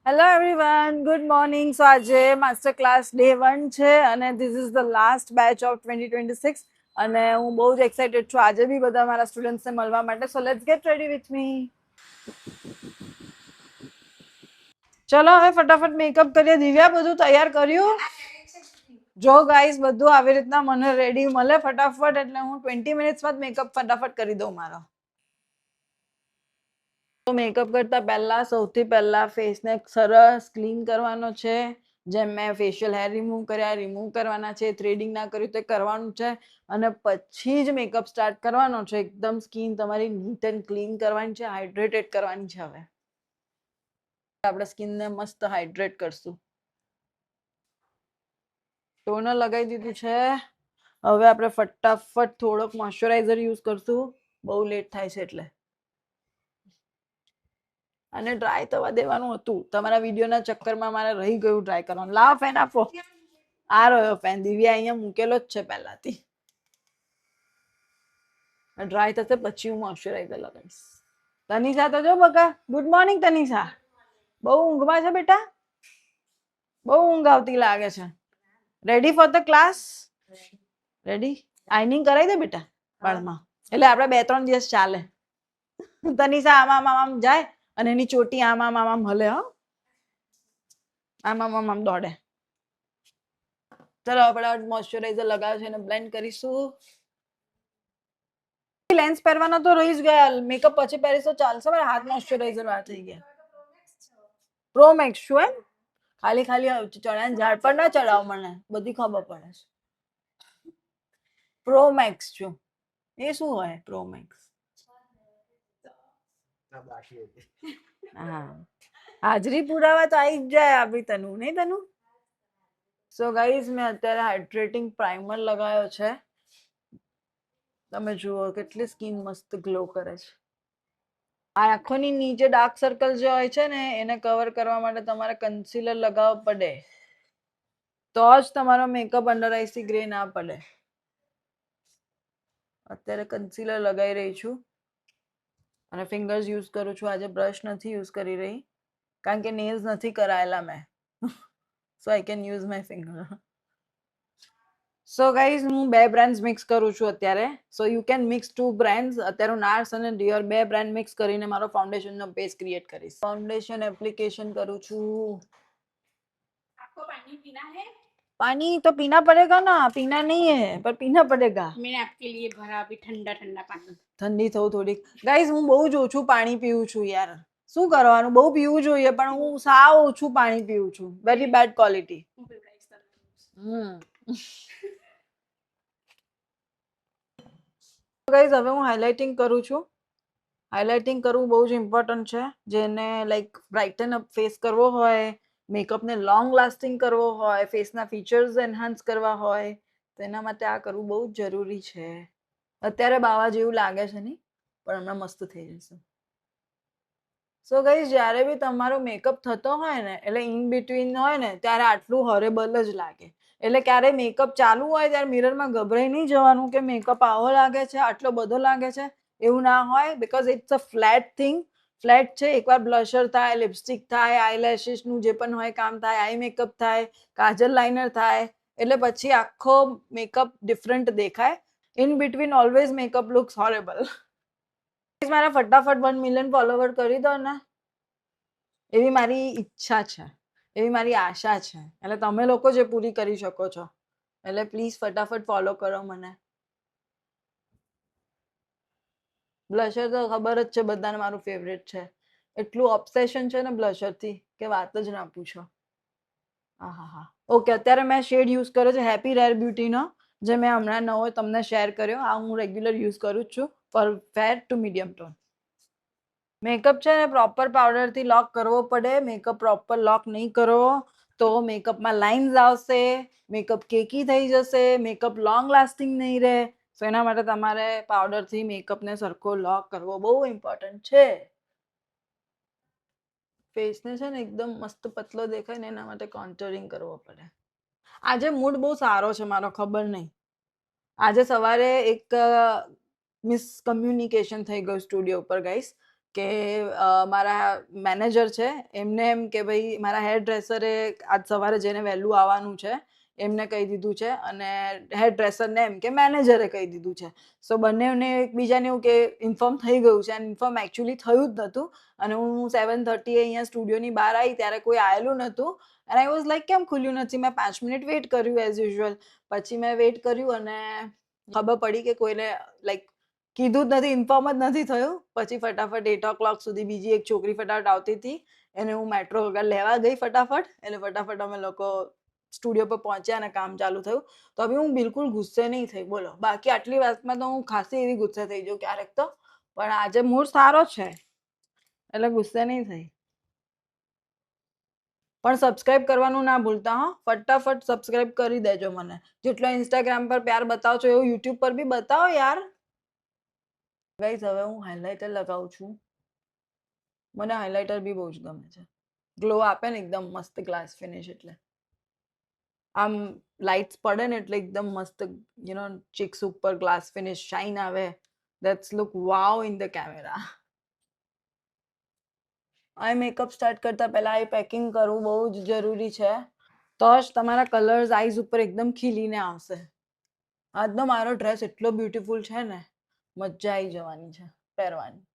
Hello everyone, good morning. So આજે master class day 1 છે અને this is the last batch of 2026 અને હું બહુ જ એક્સાઇટેડ છું આજે બી બધા મારા સ્ટુડન્ટ્સને મળવા માટે. So let's gate ready with me. ચલો હવે ફટાફટ મેકઅપ કરીએ. દિવ્યા બધું તૈયાર કર્યું? જો ગાઈસ બધું આવી રીતના મને રેડી મળે ફટાફટ એટલે હું 20 મિનિટ્સમાં જ મેકઅપ ફટાફટ કરી દઉં મારો. તો મેકઅપ કરતા પહેલા સૌથી પહેલા ફેસને સરસ ક્લીન કરવાનો છે. જેમ મેં ફેશિયલ હેર રિમૂવ કરવાના છે, થ્રેડિંગ ના કર્યું તો કરવાનું છે અને પછી જ મેકઅપ સ્ટાર્ટ કરવાનો છે. એકદમ સ્કિન તમારી નીટ એન્ડ ક્લીન કરવાની છે, હાઇડ્રેટેડ કરવાની છે. હવે આપણે સ્કિનને મસ્ત હાઇડ્રેટ કરશું. ટોનર લગાવી દીધું છે. હવે આપણે ફટાફટ થોડોક મોઇશ્ચરાઇઝર યુઝ કરશું. બહુ લેટ થાય છે એટલે. અને ડ્રાય થવા દેવાનું હતું. તમારા વિડીયોના ચક્કરમાં મારે રહી ગયું ડ્રાય કરવાનું. લાવ ફેન આપો. આ રહ્યો ફેન. દિવ્યા અહીંયા મૂકેલો જ છે પહેલાથી. ડ્રાય થશે પછી હું મોઇશ્ચરાઇઝર લગાવીશ. તનિષા તો જો બકા. Good morning Tanisha. બહુ ઊંઘમાં છે બેટા? બહુ ઊંઘ આવતી લાગે છે. Ready for the class? Ready? Ironing કરાવી દે બેટા વાળમાં. એટલે આપણે 2-3 દિવસ ચાલે. તનિષા આમ જાય અને એની ચોટી આમ હલે. હો આમ દોડે. ચલો આપણે મોઇશ્ચરાઇઝર લગાવે છે અને બ્લેન્ડ કરીશું. લેન્સ પહેરવાનો તો રહી જ ગયા. મેકઅપ પછી પહેરીશ તો ચાલશે. મારા હાથ મોઇશ્ચરાઇઝર વાર થઈ ગયા. પ્રો મેક્સ શું એમ? ખાલી ચણાના ઝાડ પર ના ચડાવ. મને બધી ખબર પડે છે. પ્રો મેક્સ છું. એ શું હોય પ્રો મેક્સ? હા, હાજરી પુરાવા તો આવી જ જાય આપણી તનુ. નહીં તનુ? સો ગાઈઝ મેં અત્યારે હાઇડ્રેટિંગ પ્રાઇમર લગાવ્યો છે. તમે જુઓ કેટલી સ્કિન મસ્ત ગ્લો કરે છે. આ આંખોની નીચે ડાર્ક સર્કલ જે હોય છે ને એને કવર કરવા માટે તમારે કન્સીલર લગાવવું પડે. તો જ તમારો મેકઅપ અંડર આઈથી ગ્રે ના પડે. અત્યારે કન્સીલર લગાવી રહી છું અને ફિંગર્સ યુઝ કરું છું. આજે બ્રશ નથી યુઝ કરી રહી કારણ કે નેલ્સ નથી કરાયેલા મેં. So I can use my finger. So guys હું 2 બ્રાન્ડ્સ મિક્સ કરું છું અત્યારે. So you can mix 2 brands. અત્યારે હું નાર્સ અને ડિયોર 2 બ્રાન્ડ મિક્સ કરીને મારો ફાઉન્ડેશનનો બેઝ ક્રિએટ કરીશ. फाउंडेशन एप्लीकेशन करूँ छू. आपको पानी पीना है? पानी तो पीना पड़ेगा ना. पीना नहीं है पर पीना पड़ेगा. मैंने आपके लिए भरा अभी ठंडा पानी. ઠંડી થવું થોડીક. ગાઈઝ હું બહુ જ ઓછું પાણી પીવું છું યાર. શું કરવાનું? બહુ પીવું જોઈએ પણ હું સાવ ઓછું પાણી પીવું છું. Very bad quality. ગાઈઝ હવે હું હાઇલાઇટિંગ કરું છું. હાઇલાઇટિંગ કરવું બહુ જ ઇમ્પોર્ટન્ટ છે. જેને લાઈક બ્રાઇટન અપ ફેસ કરવો હોય, મેકઅપને લોંગ લાસ્ટિંગ કરવો હોય, ફેસના ફીચર્સ એન્હાન્સ કરવા હોય તો એના માટે આ કરવું બહુ જ જરૂરી છે. અત્યારે બાવા જેવું લાગે છે નહીં પણ હમણાં મસ્ત થઈ જશે. સો ગાઈઝ જ્યારે બી તમારો મેકઅપ થતો હોય ને એટલે ઇન બિટવીન હોય ને ત્યારે આટલું હોરેબલ જ લાગે. એટલે ક્યારે મેકઅપ ચાલુ હોય ત્યારે મિરરમાં ગભરાઈ નહીં જવાનું કે મેકઅપ આવો લાગે છે, આટલો બધો લાગે છે. એવું ના હોય because it's a flat thing. Flat છે. એકવાર બ્લશર થાય, લિપસ્ટિક થાય, આઈલેશિસનું જે પણ હોય કામ થાય, આઈ મેકઅપ થાય, કાજલ લાઇનર થાય એટલે પછી આખો મેકઅપ ડિફરન્ટ દેખાય. In between always makeup looks horrible. મારા ફટાફટ 1 મિલિયન ફોલોવર કરી દો ને એવી મારી ઈચ્છા છે, એવી મારી આશા છે. એટલે તમે લોકો જે પૂરી કરી શકો છો. એટલે પ્લીઝ ફટાફટ ફોલો કરો મને. બ્લશર તો ખબર જ છે બધાને મારું ફેવરેટ છે. એટલું ઓબ્સેશન છે ને બ્લશરથી કે વાત જ ના પૂછો. હા. ઓકે, અત્યારે મેં શેડ યુઝ કર્યો છે હેપી રેર બ્યુટીનો, જે મેં હમણાં નવો તમને શેર કર્યો. આ હું રેગ્યુલર યુઝ કરું જ છું for fair to medium tone. Makeup છે ને પ્રોપર પાવડરથી લોક કરવો પડે. મેકઅપ પ્રોપર લોક નહીં કરો તો મેકઅપમાં લાઇન્સ આવશે, મેકઅપ કેકી થઈ જશે, મેકઅપ લોંગ લાસ્ટિંગ નહીં રહે. સો એના માટે તમારે પાવડરથી મેકઅપને સરખો લોક કરવો બહુ ઇમ્પોર્ટન્ટ છે. ફેસને છે ને એકદમ મસ્ત પતલો દેખાય ને એના માટે કોન્ટોરિંગ કરવો પડે. આજે મૂડ બહુ સારો છે મારો, ખબર નહીં. આજે સવારે એક મિસકમ્યુનિકેશન થઈ ગયું સ્ટુડિયો ઉપર ગાઈસ. કે મારા મેનેજર છે એમને એમ કે ભાઈ મારા હેર ડ્રેસરે આજ સવારે જેને વહેલું આવવાનું છે એમને કહી દીધું છે અને હેર ડ્રેસરને એમ કે મેનેજરે કહી દીધું છે. સો બંનેને એકબીજાને એવું કે ઇન્ફોર્મ થઈ ગયું છે અને ઇન્ફોર્મ એકચ્યુઅલી થયું જ નહોતું. અને હું 7:30 અહીંયા સ્ટુડિયોની બહાર આવી ત્યારે કોઈ આવેલું નહોતું. અને આઈ વોઝ લાઈક કેમ ખુલ્યું નથી? મેં 5 મિનિટ વેઇટ કર્યું એઝ યુઝ્યુઅલ. પછી મેં વેઇટ કર્યું અને ખબર પડી કે કોઈને લાઈક કીધું જ નથી, ઇન્ફોર્મ જ નથી થયું. પછી ફટાફટ 8 o'clock સુધી બીજી એક છોકરી ફટાફટ આવતી હતી એને હું મેટ્રો વગર લેવા ગઈ ફટાફટ. એટલે ફટાફટ અમે લોકો સ્ટુડિયો પર પહોંચ્યા અને કામ ચાલુ થયું. તો હવે હું બિલકુલ ગુસ્સે નહીં થઈ, બોલો. બાકી આટલી વાતમાં તો હું ખાસી એવી ગુસ્સે થઈ જાઉં ક્યારેક તો, પણ આજે મૂડ સારો છે એટલે ગુસ્સે નહીં થઈ. પણ સબસ્ક્રાઇબ કરવાનું ના ભૂલતા હો. ફટાફટ સબસ્ક્રાઇબ કરી દેજો મને. જેટલો ઇન્સ્ટાગ્રામ પર પ્યાર બતાવો છો એવું યુટ્યુબ પર બી બતાવો યાર. ગાઈઝ હવે હું હાઇલાઇટર લગાવું છું. મને હાઇલાઇટર બી બહુ જ ગમે છે. ગ્લો આપે ને એકદમ મસ્ત ગ્લાસ ફિનિશ. એટલે આમ લાઇટ્સ પડે ને એટલે એકદમ મસ્ત ચીક્સ ઉપર ગ્લાસ ફિનિશ શાઇન આવે. That's look wow in the camera. Eye makeup start કરતા પહેલા આઈ પેકિંગ કરવું બહુ જ જરૂરી છે. તો જ તમારા કલર્સ આઈઝ ઉપર એકદમ ખીલીને આવશે. આજનો મારો ડ્રેસ એટલો બ્યુટીફુલ છે ને, મજા આવી જવાની છે પહેરવાની.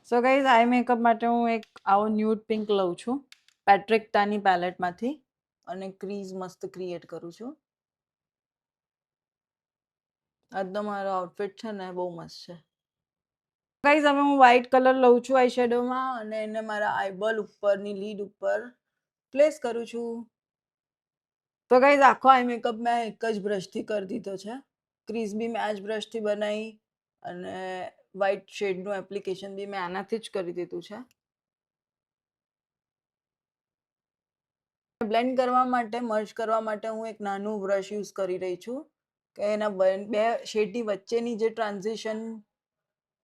સો ગાઈઝ આઈ મેકઅપ માટે હું એક આવો ન્યૂડ પિંક લઉં છું પેટ્રિકટાની પેલેટમાંથી અને ક્રીઝ મસ્ત ક્રિએટ કરું છું. આજનો મારો આઉટફિટ છે ને બહુ મસ્ત છે. ગાઈઝ હવે હું વ્હાઇટ કલર લઉં છું આઈ શેડોમાં અને એને મારા આઈબોલ ઉપરની લીડ ઉપર પ્લેસ કરું છું. તો ગાઈઝ આખો આઈ મેકઅપ મેં એક જ બ્રશથી કરી દીધો છે. ક્રીઝ બી મેં આ જ બ્રશથી બનાવી અને વ્હાઇટ શેડનું એપ્લિકેશન બી મેં આનાથી જ કરી દીધું છે. બ્લેન્ડ કરવા માટે, મર્જ કરવા માટે હું એક નાનું બ્રશ યુઝ કરી રહી છું કે એના બે શેડની વચ્ચેની જે ટ્રાન્ઝિશન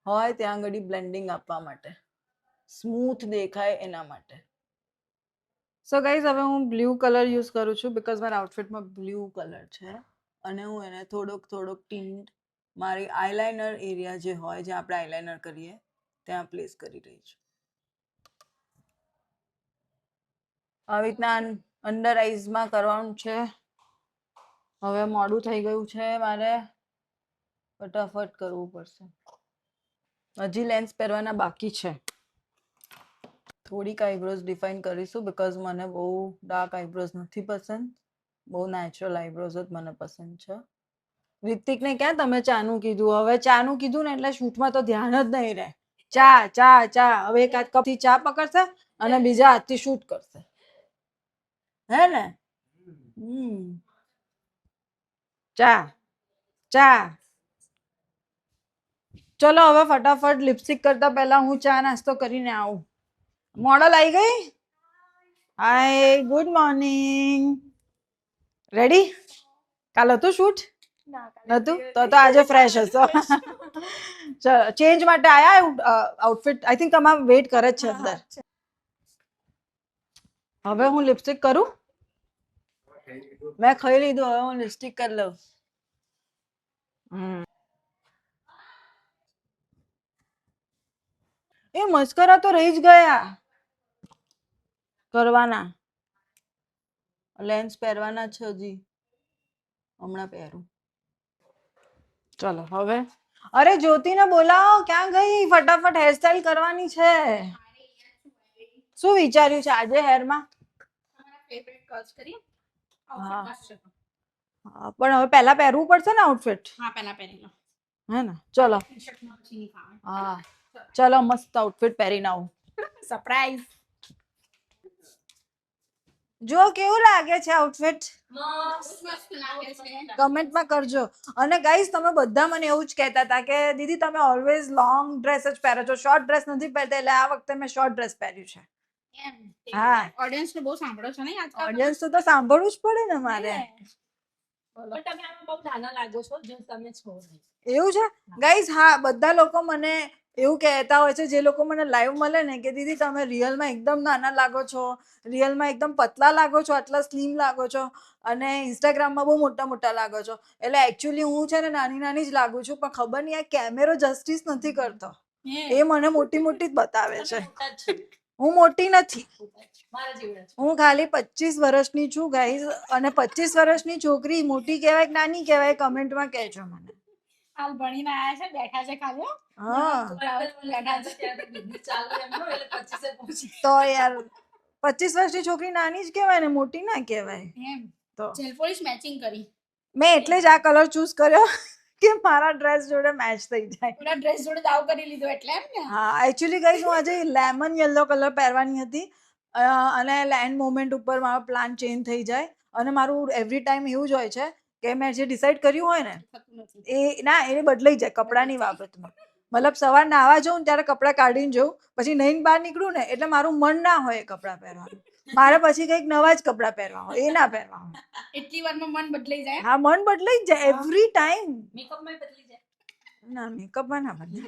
હોય ત્યાં આગળ બ્લેન્ડિંગ આપવા માટે, સ્મૂથ દેખાય એના માટે. સો ગાઈઝ હવે હું બ્લુ કલર યુઝ કરું છું બિકોઝ મારા આઉટફિટમાં બ્લુ કલર છે અને હું એને થોડોક ટિન્ટ મારી આઈલાઇનર એરિયા જે હોય જ્યાં આપણે આઈલાઇનર કરીએ ત્યાં પ્લેસ કરી રહી છું. આવી રીતના અંડર આઈઝમાં કરવાનું છે. હવે મોડું થઈ ગયું છે, મારે ફટાફટ કરવું પડશે. હજી લેન્સ પહેરવાના બાકી છે. થોડીક આઈબ્રોઝ ડિફાઇન કરીશું બિકોઝ મને બહુ ડાર્ક આઈબ્રોઝ નથી પસંદ. બહુ નેચરલ આઈબ્રોઝ જ મને પસંદ છે. રિતિકને ક્યાં તમે ચાનું કીધું? હવે ચાનું કીધું ને એટલે શૂટમાં તો ધ્યાન જ નહીં રહે. ચા ચા ચા. હવે એક હાથ કપથી ચા પકડશે અને બીજા હાથથી શૂટ કરશે. હે ને? ચા ચા. ચલો હવે ફટાફટ લિપસ્ટિક કરતા પહેલા હું ચા નાસ્તો કરીને આવું. મોડલ આવી ગઈ? હાય, ગુડ મોર્નિંગ. રેડી? કાલ હતું શૂટ? નતું? તો આજે ફ્રેશ હશો. ચલો ચેન્જ માટે આયા આઉટફિટ. આઈ થિંક તમારે વેઇટ કરે જ છે અંદર. હવે હું લિપસ્ટિક કરું. મેં ખાઈ લીધું, હવે હું લિપસ્ટિક કરી લઉં. એ મસ્કરા તો રહી જ ગયા કરવાના. લેન્સ પહેરવાના છે હજી, હમણાં પહેરું. ચલો હવે. અરે જ્યોતિને બોલાવો, ક્યાં ગઈ? ફટાફટ હેરસ્ટાઈલ કરવાની છે. શું વિચાર્યું છે આજે હેરમાં? પણ હવે પહેલા પહેરવું પડશે ને આઉટફિટ? હે ને? ચલો હા, ચલો મસ્ત આઉટફિટ પહેરીને આવું. સરપ્રાઈઝ. જો કેવું લાગે છે આઉટફિટ? કમેન્ટમાં કરજો. અને ગાઈઝ તમે બધા મને એવું જ કહેતા હતા કે દીદી તમે ઓલવેઝ લોંગ ડ્રેસ જ પહેરો છો, શોર્ટ ડ્રેસ નથી પહેરતા. એટલે આ વખતે મેં શોર્ટ ડ્રેસ પહેર્યું છે. હા, ઓડિયન્સ ને બહુ સાંભળો છો ને આજકાલ? ઓડિયન્સ તો સાંભળવું જ પડે ને મારે. પણ તમે આમાં બહુ નાના લાગો છો જો તમે છો. એવું છે ગાઈઝ? હા, બધા લોકો મને એવું કહેતા હોય છે જે લોકો મને લાઈવ મળે ને કે દીદી તમે રિયલમાં એકદમ નાના લાગો છો, રિયલમાં એકદમ પતલા લાગો છો, આટલા સ્લિમ લાગો છો અને ઇન્સ્ટાગ્રામમાં બહુ મોટા લાગો છો. એટલે એકચ્યુઅલી હું છે ને નાની જ લાગુ છું, પણ ખબર નહીં આ કેમેરો જસ્ટિસ નથી કરતો. એ મને મોટી મોટી જ બતાવે છે. હું મોટી નથી, હું ખાલી 25 વર્ષની છું ગાઈઝ. અને 25 વર્ષની છોકરી મોટી કહેવાય કે નાની કહેવાય કમેન્ટમાં કહેજો મને. હાલ ભણીને આયા છે, બેઠા છે ખાલી. હા તો યાર 25 વર્ષની છોકરી નાની જ કહેવાય ને, મોટી ના કહેવાય. એમ તો જેલ પોલીસ મેચિંગ કરી. મેં એટલે જ આ કલર ચૂઝ કર્યો કે મારા ડ્રેસ જોડે મેચ થઈ જાય. પૂરા ડ્રેસ જોડે દાવ કરી લીધો એટલે એમ ને. હા એકચ્યુઅલી ગાઈઝ હું આજે લેમન યલો કલર પહેરવાની હતી અને લેન્ડ મોમેન્ટ ઉપર મારો પ્લાન ચેન્જ થઈ જાય. અને મારું એવરી ટાઈમ એવું જ હોય છે કે મેં જે ડિસાઈડ કર્યું હોય ને થતું નથી. એ ના એ બદલાઈ જાય કપડાની બાબતમાં. મતલબ સવાર નાવા જાઉં ને ત્યારે કપડાં કાઢીને જઉં, પછી નહીને બહાર નીકળું ને એટલે મારું મન ના હોય કપડાં પહેરવાનું. મારે પછી કંઈક નવા જ કપડાં પહેરવા હોય, એ ના પહેરવા હોય. એટલી વારમાં મન બદલાઈ જાય. હા મન બદલાઈ જ જાય એવરી ટાઈમ. મેકઅપમાં બદલી જાય. ના મેકઅપમાં ના બદલે.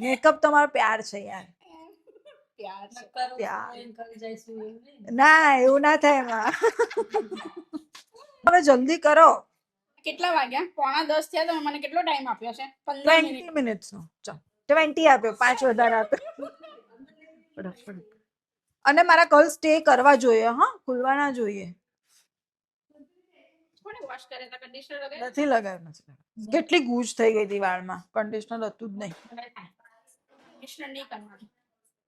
મેકઅપ તો મારો પ્યાર છે યાર. પ્યાર છે. પ્યાર. ના એવું ના થાય એમાં. હવે જલ્દી કરો. કેટલા વાગ્યા? 9:45 થયા. તમે મને કેટલો ટાઈમ આપ્યો છે? 15 મિનિટ. 20 મિનિટ્સ નો. ચાલ 20 આપ્યો, 5 વધારે આપ્યો. અને મારા કલ સ્ટે કરવા જોઈએ, હા ખુલવા ના જોઈએ. કોણે વોશ કરે તો કન્ડિશનર લગાવ્યું? નથી લગાવ્યું, નથી લગાવ્યું. કેટલી ગૂંચ થઈ ગઈ હતી વાળમાં, કન્ડિશનર હતું જ નહીં. કન્ડિશનર નહીં કરવાનું.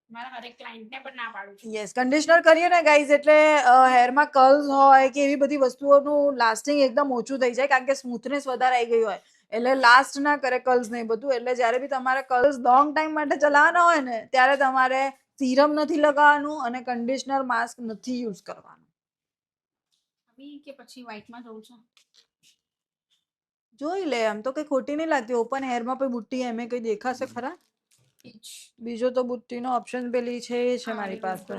મારા હરેક ક્લાયન્ટને પણ ના પાડું છું. યસ કન્ડિશનર કરીએ ને ગાઈઝ એટલે હેરમાં કર્લ્સ હોય કે એવી બધી વસ્તુઓનું લાસ્ટિંગ એકદમ ઓછું થઈ જાય, કારણ કે સ્મૂથનેસ વધારે આવી ગઈ હોય એટલે લાસ્ટ ના કરે કર્લ્સ ને બધું. એટલે જ્યારે બી તમારે કર્લ્સ લોંગ ટાઈમ માટે ચલાવવાના હોય ને ત્યારે તમારે સીરમ નથી લગાવવાનું અને કન્ડિશનર માસ્ક નથી યુઝ કરવાનું. કે પછી વ્હાઈટમાં જવું છે. જોઈ લે, આમ તો કઈ ખોટી નહીં લાગતી. ઓપન હેરમાં કોઈ બુટ્ટી એમે કઈ દેખાશે ખરા? બીજો તો બુટ્ટીનો ઓપ્શન પેલી છે એ છે મારી પાસે,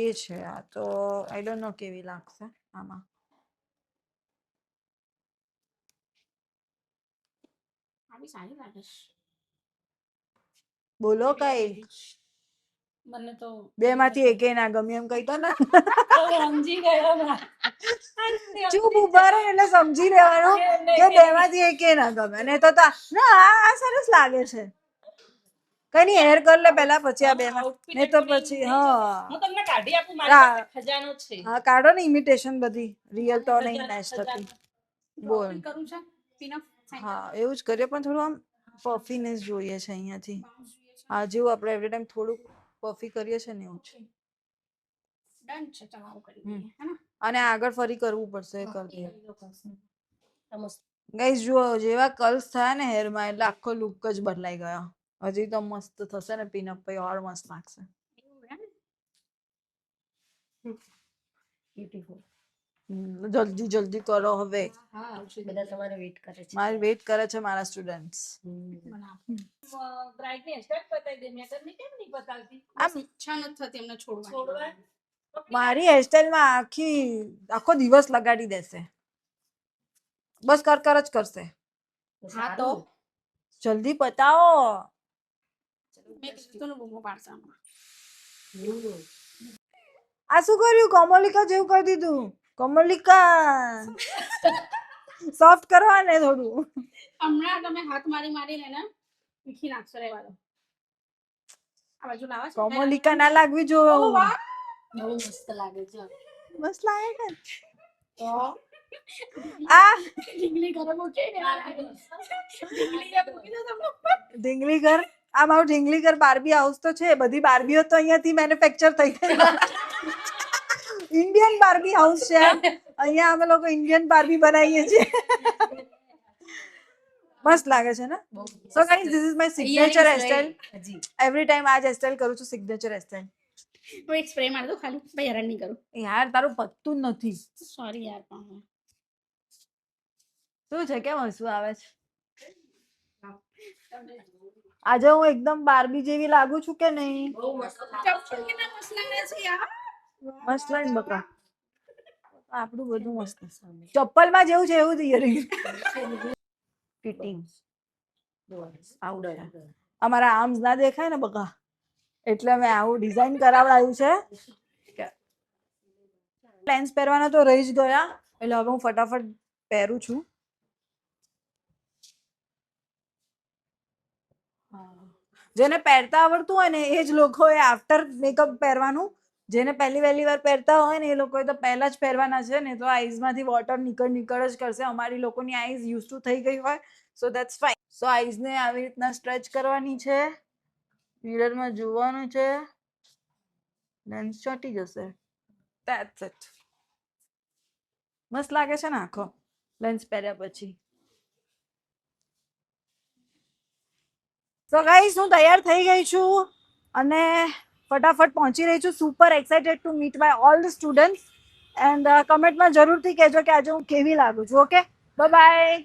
એ છે. આ તો આઈ ડોન્ટ નો કેવી લાગશે આમાં. આવી સારી લાગે છે. બોલો કઈ. મને તો બે માંથી એકે ના ગમ્યું એમ કઈ તો ને. સમજી ગયો ને. ચૂપ ઉભા રહે એટલે સમજી લેવાનું કે બે માંથી એકે ના ગમે. ને તો ના આ સરસ લાગે છે. કઈ નહીં હેર કર લે પહેલા, પછી આ બે માં ને તો પછી હા હું તમને કાઢી આપું. મારી ખજાનો છે. હા કાઢો ને, ઇમિટેશન બધી રિયલ તો નહીં મેચ થતી. બોલ. કરું છે પિનઅપ. હા એવું જ કરીએ, પણ થોડું આમ પફીનેસ જોઈએ છે અહીંયાથી. હા જેવું આપણે એવરી ટાઈમ થોડુંક પફી કરીએ છે ને એવું જ. ડન છે, ચાલો કરી દઈએ હે ને. અને આગળ ફરી કરવું પડશે, એ કરી દઈએ. ગાઈસ જુઓ, જેવા કર્લ્સ થયા ને હેરમાં એટલે આખો લુક જ બદલાઈ ગયો. હજી તો મસ્ત થશે ને પિનઅપ, પછી ઓર મસ્ત લાગશે. જલ્દી જલ્દી કરો હવે. બધા તમારે વેઇટ કરે છે. મારી વેઇટ કરે છે મારા સ્ટુડન્ટ્સ. બ્રાઇડની હેરસ્ટાઈલ બતાવી દે. મેં તમને કેમ નહીં બતાવતી? આમ ઈચ્છા નથી થતી એમને છોડવાની. મારી હેરસ્ટાઈલમાં આખો દિવસ લગાડી દેશે. બસ કર કર જ કરશે. હા તો જલ્દી પતાવો. મેં કીધું ને બૂમો પાડશે. આ શું કર્યું? કોમલિકા જેવું કરી દીધું. કોમલિકા સોફ્ટ કરવા ને થોડું. હમણાં તમે હાથ મારી મારીને ને મીઠી નાખશો. રહેવા દો. આ બાજુ લાવો છો. કોમલિકા ના લાગવી જોઈએ. બહુ મસ્ત લાગે છે. મસ્ત લાગે છે. તો આ ઢીંગલી ઘરે મૂકી ને ઢીંગલી ઘર, આ મારું ઢીંગલી ઘર બાર્બી હાઉસ તો છે. બધી બાર્બીઓ તો અહીંયાથી મેન્યુફેક્ચર થઈ ગઈ. ઇન્ડિયન બાર્બી હાઉસ છે. અહીંયા અમે લોકો ઇન્ડિયન બાર્બી બનાવીએ છીએ. મસ્ત લાગે છે ને. So guys this is my signature hairstyle. Every time આ જ હેરસ્ટાઈલ કરું છું, સિગ્નેચર હેરસ્ટાઈલ. હું એક સ્પ્રે માર દઉં ખાલી, ભાઈ હેરાન નહીં કરું. યાર તારું પત્તું જ નથી. સોરી યાર. પણ શું છે? કેમ હસવું આવે છે? આજે હું એકદમ બાર્બી જેવી લાગુ છું કે નહીં? બહુ મસ્ત. ચપ્પલ કેટલા મસ્ત લાગે છે યાર. મસ્ત લાઈન બકા. આપણું બધું મસ્ત. ચપ્પલમાં જેવું છે એવું જ ઇયરિંગ. ફિટિંગ આવું છે. અમારા આર્મ્સ ના દેખાય ને બકા, એટલે મેં આવું ડિઝાઇન કરાવડાવ્યું છે. લેન્સ પહેરવાના તો રહી જ ગયા, એટલે હવે હું ફટાફટ પહેરું છું. જેને પહેરતા આવડતું હોય ને એ જ લોકોએ આફ્ટર મેકઅપ પહેરવાનું, જેને પહેલી વાર પહેરતા હોય ને એ લોકોએ તો પહેલા જ પહેરવાના છે ને તો આઈઝમાંથી વોટર નીકળ જ કરશે. અમારી લોકોની આઈઝ યુઝ ટુ થઈ ગઈ હોય સો દેટ્સ ફાઇન. સો આઈઝને આવી રીતના સ્ટ્રેચ કરવાની છે, મિરરમાં જોવાનું છે, લેન્સ ચોંટી જશે. That's it. મસ્ત લાગે છે ને આખો લેન્સ પહેર્યા પછી. સો ગાઈસ હું તૈયાર થઈ ગઈ છું અને ફટાફટ પહોંચી રહી છું. Super excited to meet by all the students and કમેન્ટમાં જરૂરથી કહેજો કે આજે હું કેવી લાગુ છું. Okay, bye by.